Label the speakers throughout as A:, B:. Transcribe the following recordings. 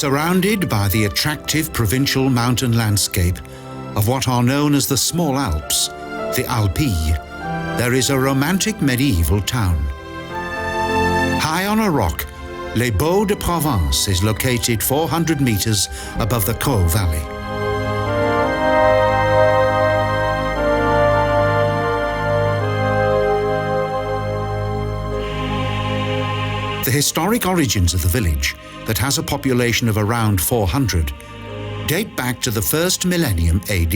A: Surrounded by the attractive provincial mountain landscape of what are known as the Small Alps, the Alpilles, there is a romantic medieval town. High on a rock, Les Baux de Provence is located 400 meters above the Crau Valley. The historic origins of the village, that has a population of around 400, date back to the first millennium AD.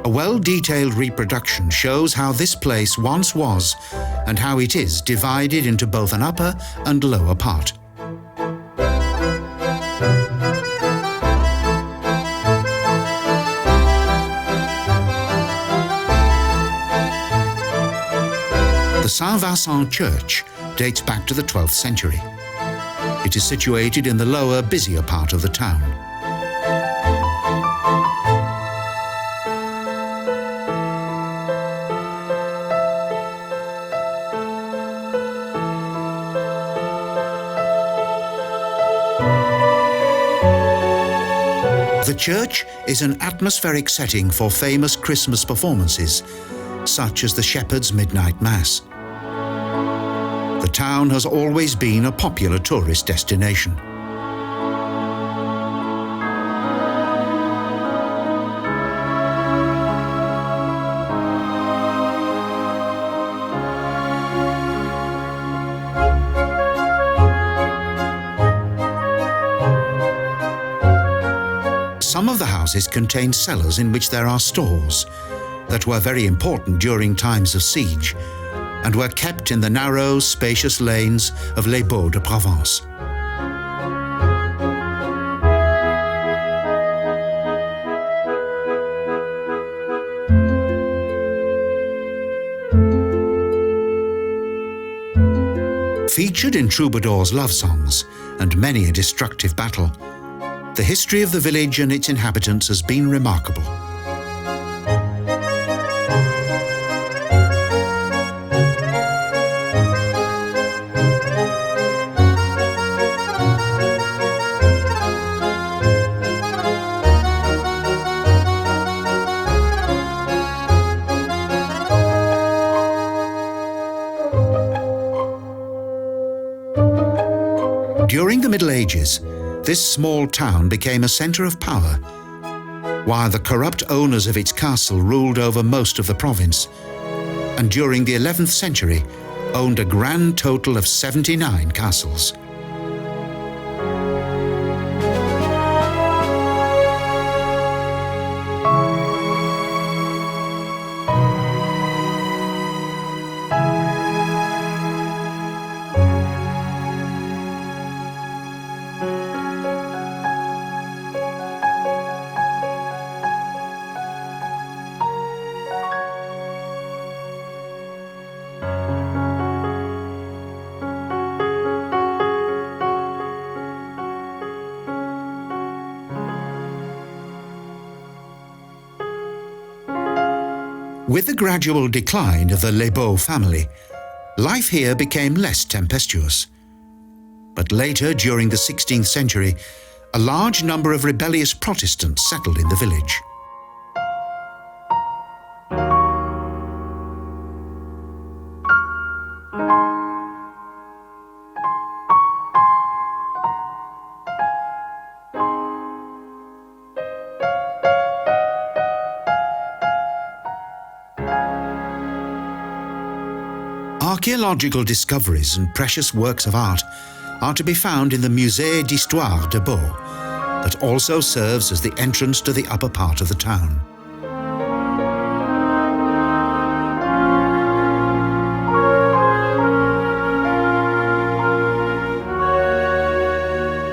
A: A well-detailed reproduction shows how this place once was and how it is divided into both an upper and lower part. The Saint Vincent Church dates back to the 12th century. It is situated in the lower, busier part of the town. The church is an atmospheric setting for famous Christmas performances, such as the Shepherd's Midnight Mass. The town has always been a popular tourist destination. Some of the houses contain cellars in which there are stores that were very important during times of siege and were kept in the narrow, spacious lanes of Les Baux de Provence. Featured in troubadours' love songs and many a destructive battle, the history of the village and its inhabitants has been remarkable. During the Middle Ages, this small town became a centre of power, while the corrupt owners of its castle ruled over most of the province, and during the 11th century owned a grand total of 79 castles. With the gradual decline of the Les Baux family, life here became less tempestuous. But later, during the 16th century, a large number of rebellious Protestants settled in the village. Archaeological discoveries and precious works of art are to be found in the Musee D'Histoire De Baux, that also serves as the entrance to the upper part of the town.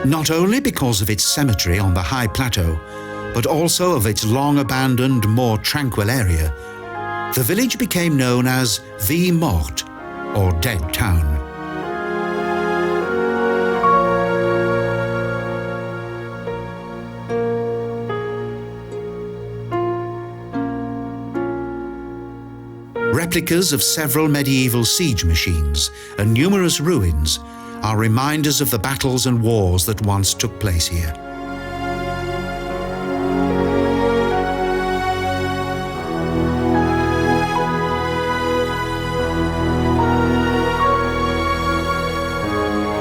A: Not only because of its cemetery on the high plateau, but also of its long-abandoned, more tranquil area, the village became known as Ville Morte, or Dead Town. Replicas of several medieval siege machines and numerous ruins are reminders of the battles and wars that once took place here.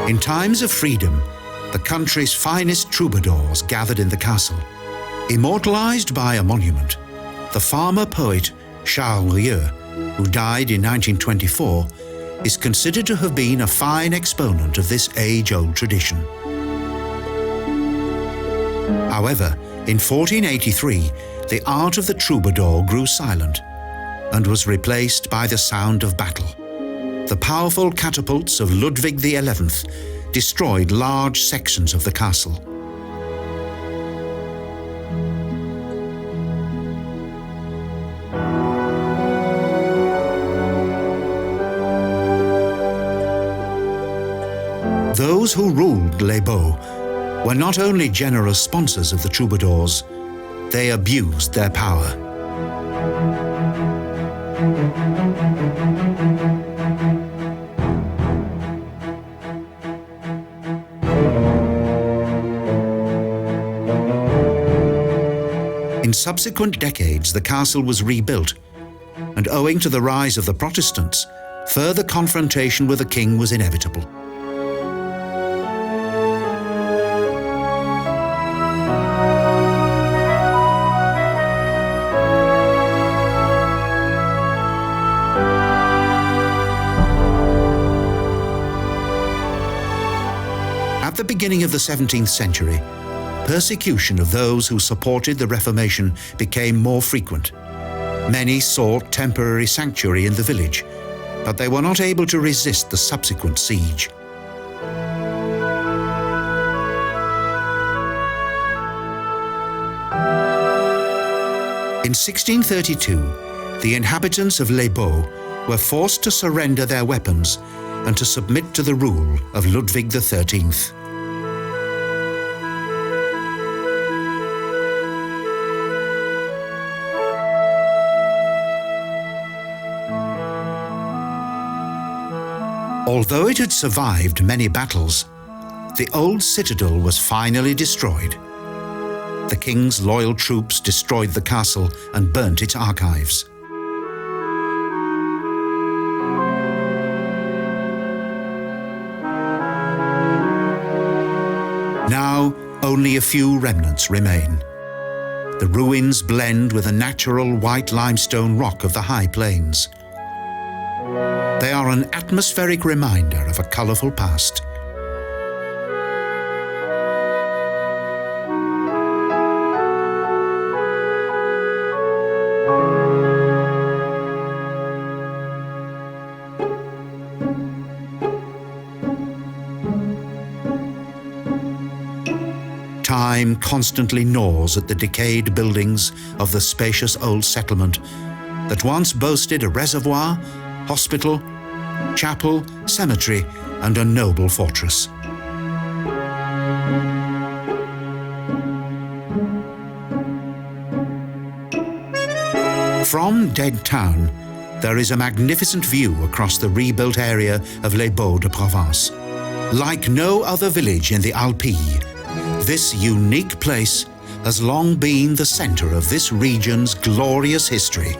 A: In times of freedom, the country's finest troubadours gathered in the castle. Immortalized by a monument, the farmer-poet Charles Rieu, who died in 1924, is considered to have been a fine exponent of this age-old tradition. However, in 1483, the art of the troubadour grew silent and was replaced by the sound of battle. The powerful catapults of Ludwig The 11th destroyed large sections of the castle. Those who ruled Les Baux were not only generous sponsors of the troubadours, they abused their power. In subsequent decades, the castle was rebuilt, and owing to the rise of the Protestants, further confrontation with the king was inevitable. At the beginning of the 17th century, persecution of those who supported the Reformation became more frequent. Many sought temporary sanctuary in the village, but they were not able to resist the subsequent siege. In 1632, the inhabitants of Les Baux were forced to surrender their weapons and to submit to the rule of Ludwig the 13th. Although it had survived many battles, the old citadel was finally destroyed. The king's loyal troops destroyed the castle and burnt its archives. Now, only a few remnants remain. The ruins blend with the natural white limestone rock of the high plains. They are an atmospheric reminder of a colourful past. Time constantly gnaws at the decayed buildings of the spacious old settlement that once boasted a reservoir, hospital, chapel, cemetery, and a noble fortress. From Dead Town, there is a magnificent view across the rebuilt area of Les Baux de Provence. Like no other village in the Alpilles, this unique place has long been the centre of this region's glorious history.